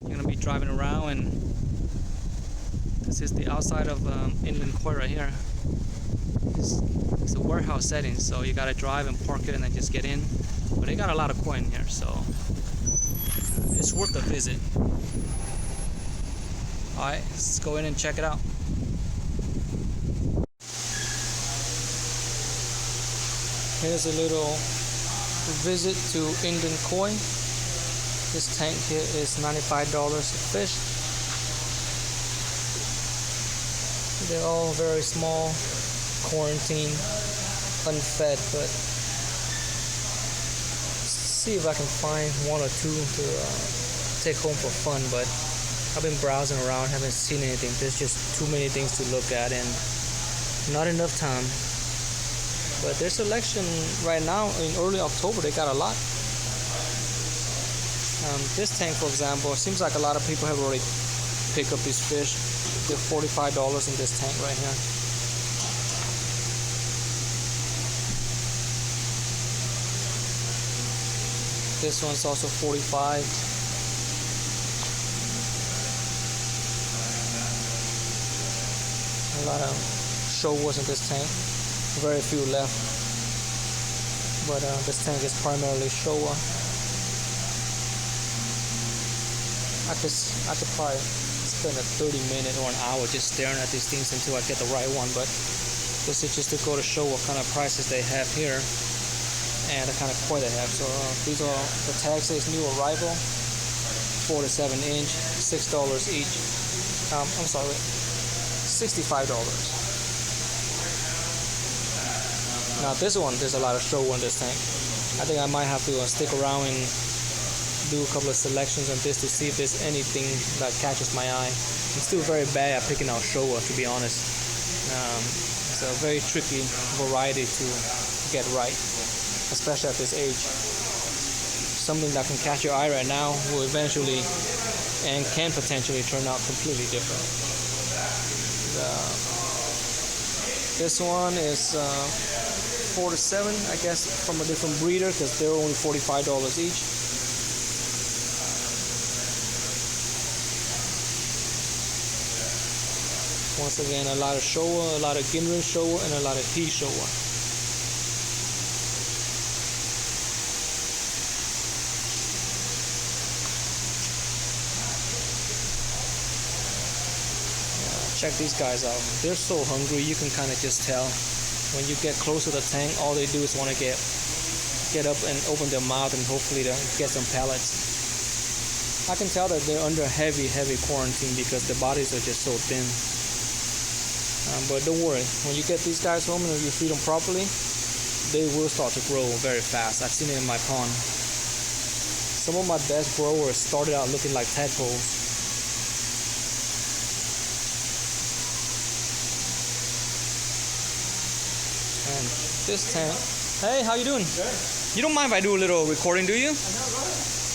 I'm gonna be driving around, and this is the outside of Inland Koi right here. It's a warehouse setting, so you gotta drive and park it and then just get in. But they got a lot of koi in here, so it's worth a visit. Alright, let's go in and check it out. Here's a little visit to Inland Koi. This tank here is $95 a fish. They're all very small, quarantine, unfed, but see if I can find one or two to take home for fun. But I've been browsing around, haven't seen anything. There's just too many things to look at and not enough time. But their selection right now in early October, they got a lot. This tank, for example, seems like a lot of people have already picked up these fish. They're $45 in this tank right here. This one's also $45. A lot of Showas in this tank. Very few left. But this tank is primarily Showa. I could probably spend a 30-minute or an hour just staring at these things until I get the right one, but this is just to go to show what kind of prices they have here and the kind of koi they have. So these are, the tag says new arrival, 4 to 7 inch, $6 each. I'm sorry, $65. Now this one, there's a lot of show in this tank. I think I might have to stick around and do a couple of selections on this to see if there's anything that catches my eye. I'm still very bad at picking out Showa, to be honest. It's a very tricky variety to get right, especially at this age. Something that can catch your eye right now will eventually and can potentially turn out completely different. This one is 4 to 7, I guess, from a different breeder, because they're only $45 each. Once again, a lot of Showa, a lot of Ginrin Showa, and a lot of He Showa. Check these guys out. They're so hungry, you can kind of just tell. When you get close to the tank, all they do is want to get up and open their mouth and hopefully to get some pellets. I can tell that they're under heavy quarantine because their bodies are just so thin. But don't worry, when you get these guys home and you feed them properly, they will start to grow very fast. I've seen it in my pond. Some of my best growers started out looking like tadpoles. And this tank, hey, how you doing? Good. You don't mind if I do a little recording, do you?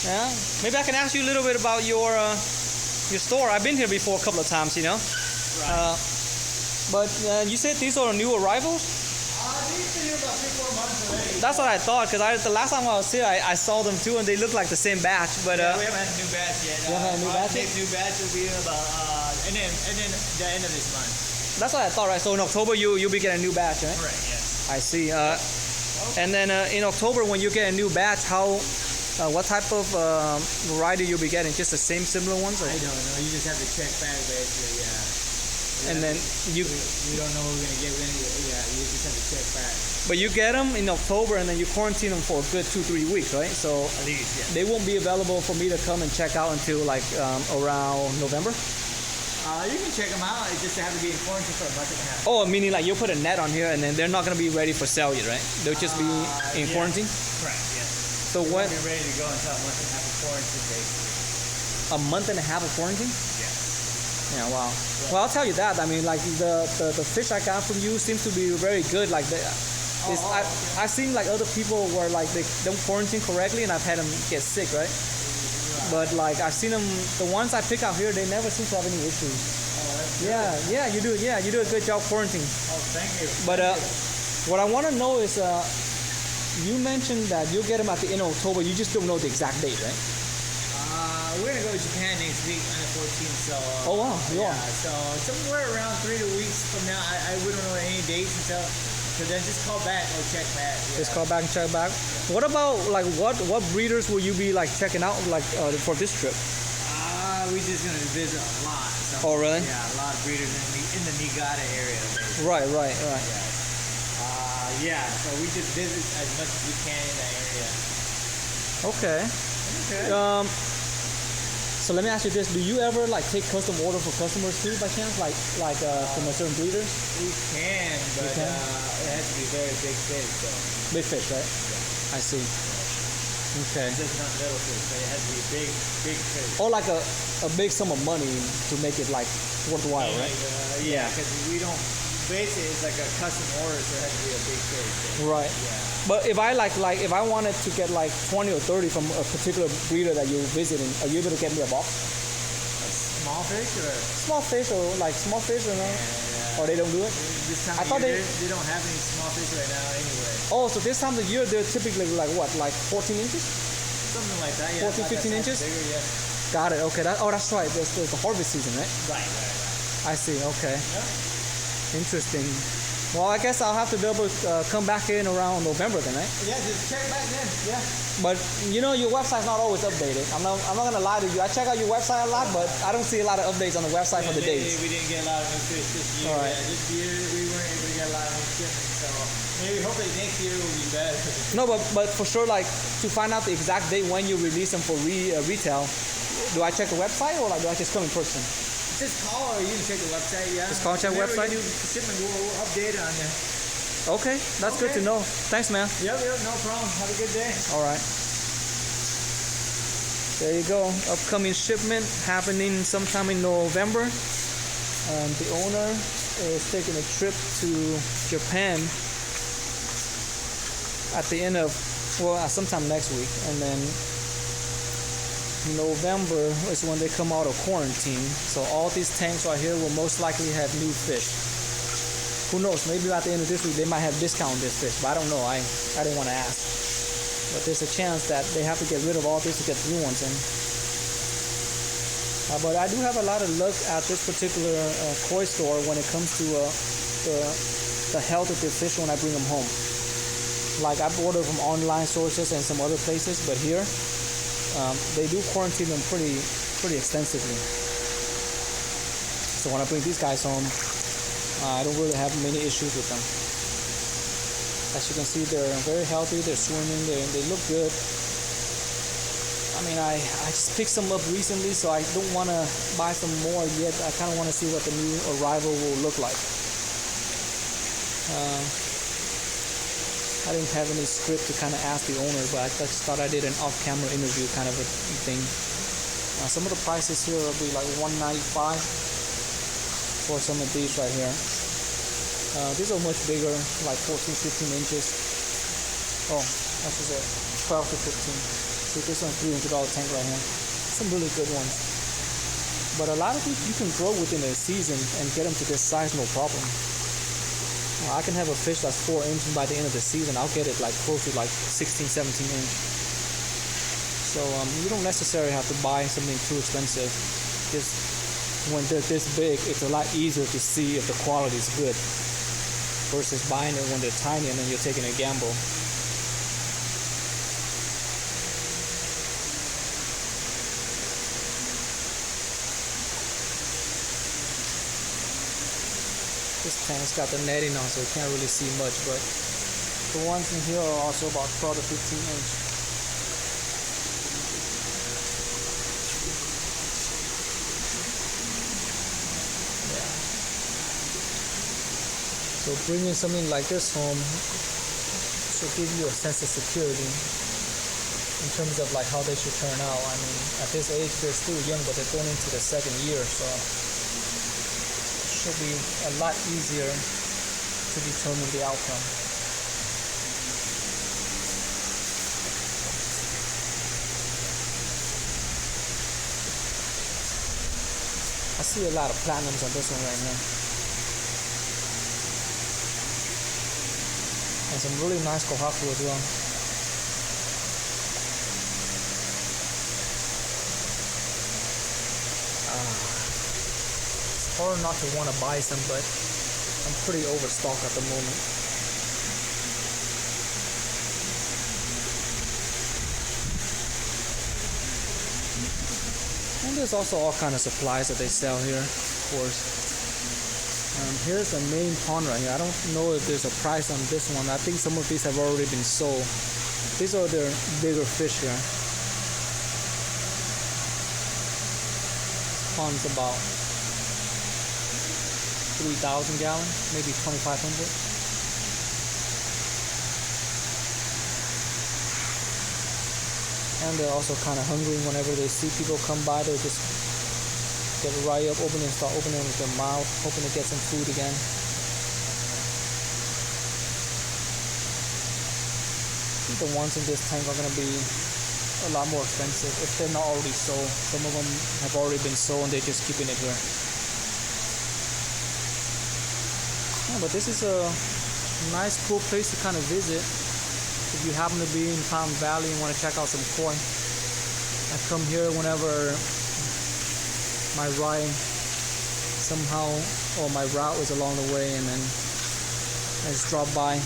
Yeah. Maybe I can ask you a little bit about your store. I've been here before a couple of times, you know. Right. But you said these are new arrivals? These been here about 3-4 months already. That's what I thought, because the last time I was here, I saw them too, and they look like the same batch. But Yeah, we haven't had a new batch yet. You haven't had a new batch yet? Next new batch will be about and then the end of this month. that's what I thought, right? So in October, you'll be getting a new batch, right? Correct. Yes. I see. And then in October, when you get a new batch, what type of variety you'll be getting? Just the same similar ones? Or? I don't know. You just have to check back basically. Yeah. And then we don't know what we're gonna get. Yeah, you just have to check back. but you get them in October, and then you quarantine them for a good 2-3 weeks, right? So At least, yeah. they won't be available for me to come and check out until like around November. You can check them out. It just have to be in quarantine for a month and a half. Oh, meaning like you'll put a net on here, and then they're not gonna be ready for sale yet, right? They'll just be in Yeah. quarantine. Correct. Yes. So We'll what? be ready to go until a month and a half of quarantine basically. A month and a half of quarantine? Yeah. Yeah, wow. Well, I'll tell you that. I mean, like the fish I got from you seems to be very good. Like I've seen like other people where like they don't quarantine correctly, and I've had them get sick, right? But like I've seen them, the ones I pick out here, they never seem to have any issues. Yeah, you do. Yeah, you do a good job quarantining. Oh, thank you. But what I want to know is, you mentioned that you'll get them at the end of October. You just don't know the exact date, right? we're gonna go to Japan next week on the 14th. So. Oh wow, you Yeah. are. So somewhere around 3 weeks from now, we don't know any dates and stuff. So then just call back or check back. Yeah. Just call back and check back. What about like what breeders will you be like checking out like for this trip? We just gonna visit a lot. So, Oh, really? Yeah, a lot of breeders in the Niigata area. Basically. Right. Yeah. So we just visit as much as we can in that area. Okay. Okay. So let me ask you this: do you ever like take custom order for customers too, by chance, from a certain breeders? We can, but can? it has to be very big fish. So Big fish, right? Yeah. I see. Okay. it's just not little fish, but it has to be big fish. Or like a big sum of money to make it like worthwhile, right? Yeah, because we don't. Basically, it's like a custom order, so it has to be a big fish. So, Right. yeah. But if I if I wanted to get like 20 or 30 from a particular breeder that you're visiting, are you able to get me a box? Small fish or? Small fish or no? Yeah. Or they don't do it? This time I of thought year, they don't have any small fish right now anyway. Oh, so this time of year they're typically like what, like 14 inches? Something like that, yeah. 14, 15 inches? Bigger, yeah. Got it. Okay. That's right. There's the harvest season, right? Right. I see. Okay. Yeah. Interesting. Well, I guess I'll have to be able to come back in around November then, right? Yeah, just check back then. Yeah. But you know, your website's not always updated. I'm not gonna lie to you. I check out your website a lot, but I don't see a lot of updates on the website for the dates. We didn't get a lot of new fish this year. All right. Yeah, this year we weren't able to get a lot of new shipments, so maybe hopefully next year will be better. No, but for sure, like to find out the exact date when you release them for retail, do I check the website or like do I just come in person? Just call or you can check the website. Yeah. Just call, check Whenever website? we do shipment, we'll update it on there. Okay, that's good to know. Thanks, man. Yep, no problem. Have a good day. All right. There you go. Upcoming shipment happening sometime in November. The owner is taking a trip to Japan at the end of, sometime next week. And then November is when they come out of quarantine. So all these tanks right here will most likely have new fish. Who knows? Maybe at the end of this week they might have discounted this fish, but I don't know. I didn't want to ask. But there's a chance that they have to get rid of all this to get new ones in. But I do have a lot of luck at this particular koi store when it comes to the health of the fish when I bring them home. Like I've ordered from online sources and some other places, but here they do quarantine them pretty extensively. So when I bring these guys home, I don't really have many issues with them. As you can see, they're very healthy. They're swimming. They look good. I mean, I just picked some up recently, so I don't want to buy some more yet. I kind of want to see what the new arrival will look like. I didn't have any script to kind of ask the owner, but I just thought I did an off-camera interview kind of a thing. Some of the prices here will be like $195 for some of these right here. These are much bigger, like 14, 15 inches. Oh, that's just a 12 to 15. See, this one's $300 tank right here. Some really good ones. But a lot of these you can grow within a season and get them to this size, no problem. I can have a fish that's 4 inches, and by the end of the season, I'll get it like close to like 16, 17 inch. So you don't necessarily have to buy something too expensive. Just when they're this big, it's a lot easier to see if the quality is good versus buying it when they're tiny and then you're taking a gamble. This tank's got the netting on, so you can't really see much, but the ones in here are also about 12 to 15 inch. Yeah. So bringing something like this home should give you a sense of security in terms of like how they should turn out. I mean, at this age they're still young, but they're going into the second year, so should be a lot easier to determine the outcome. I see a lot of platinums on this one right now. And some really nice kohaku as well. hard not to want to buy some, but I'm pretty overstocked at the moment. And there's also all kind of supplies that they sell here, of course. Here's the main pond right here. I don't know if there's a price on this one. I think some of these have already been sold. These are the bigger fish here. Pond's about 3,000 gallons, maybe 2,500. And they're also kind of hungry. Whenever they see people come by, they just get right up, start opening with their mouth, hoping to get some food again. I think the ones in this tank are going to be a lot more expensive if they're not already sold. Some of them have already been sold and they're just keeping it here. Yeah, but this is a nice, cool place to kind of visit. If you happen to be in Fountain Valley and want to check out some koi, I come here whenever my ride somehow, or my route is along the way, and then I just drop by.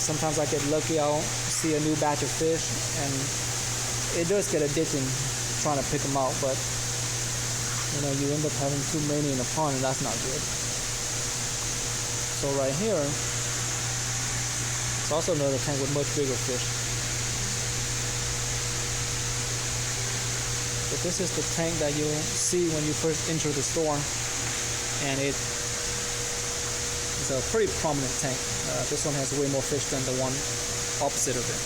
Sometimes I get lucky, I'll see a new batch of fish, and it does get addicting trying to pick them out, but you end up having too many in the pond, and that's not good. So right here, it's also another tank with much bigger fish. But this is the tank that you'll see when you first enter the store, and it is a pretty prominent tank. This one has way more fish than the one opposite of it.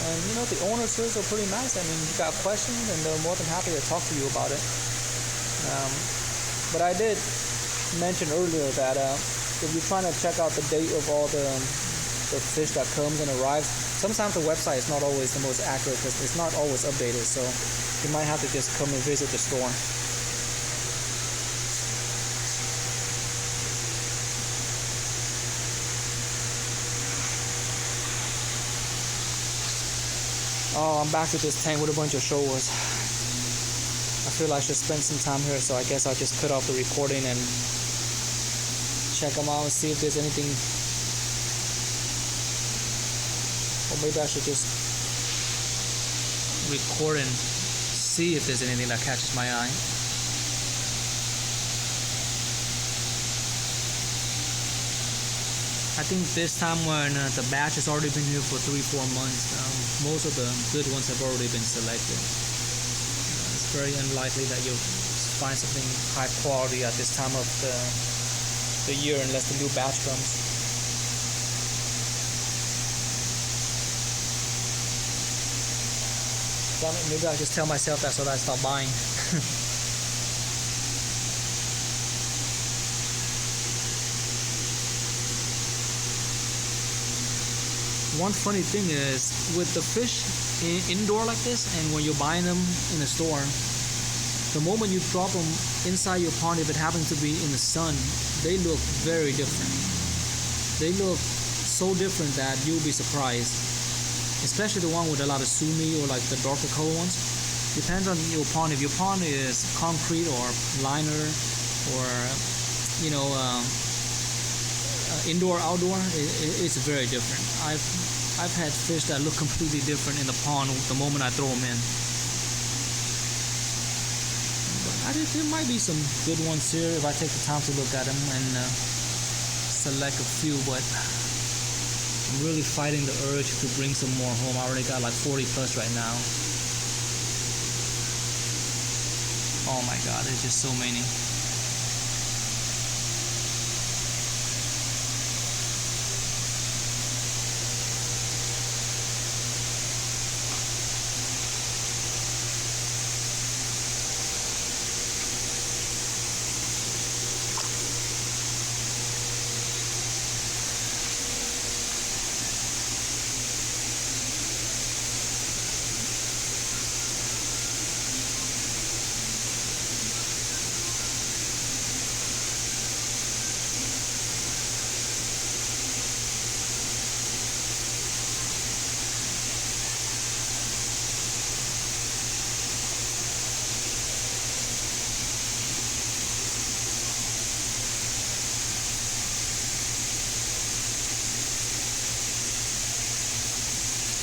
And the owners here are pretty nice. I mean, you got questions and they're more than happy to talk to you about it. But I did mention earlier that if you're trying to check out the date of all the fish that comes and arrives, sometimes the website is not always the most accurate because it's not always updated. So you might have to just come and visit the store. Oh, I'm back with this tank with a bunch of shoals. I feel I should spend some time here, so I guess I'll just cut off the recording and check them out and see if there's anything. Or maybe I should just record and see if there's anything that catches my eye. I think this time when the batch has already been here for 3-4 months, most of the good ones have already been selected. It's very unlikely that you'll find something high quality at this time of the year unless the new batch comes. Damn it, maybe I'll just tell myself that so that I stop buying. One funny thing is, with the fish indoor like this, and when you're buying them in the store, the moment you drop them inside your pond, if it happens to be in the sun, they look very different. They look so different that you'll be surprised. Especially the one with a lot of sumi or like the darker color ones. Depends on your pond. If your pond is concrete or liner or indoor, outdoor, it's very different. I've had fish that look completely different in the pond the moment I throw them in. But there might be some good ones here if I take the time to look at them and select a few, but I'm really fighting the urge to bring some more home. I already got like 40 plus right now. Oh my god, there's just so many.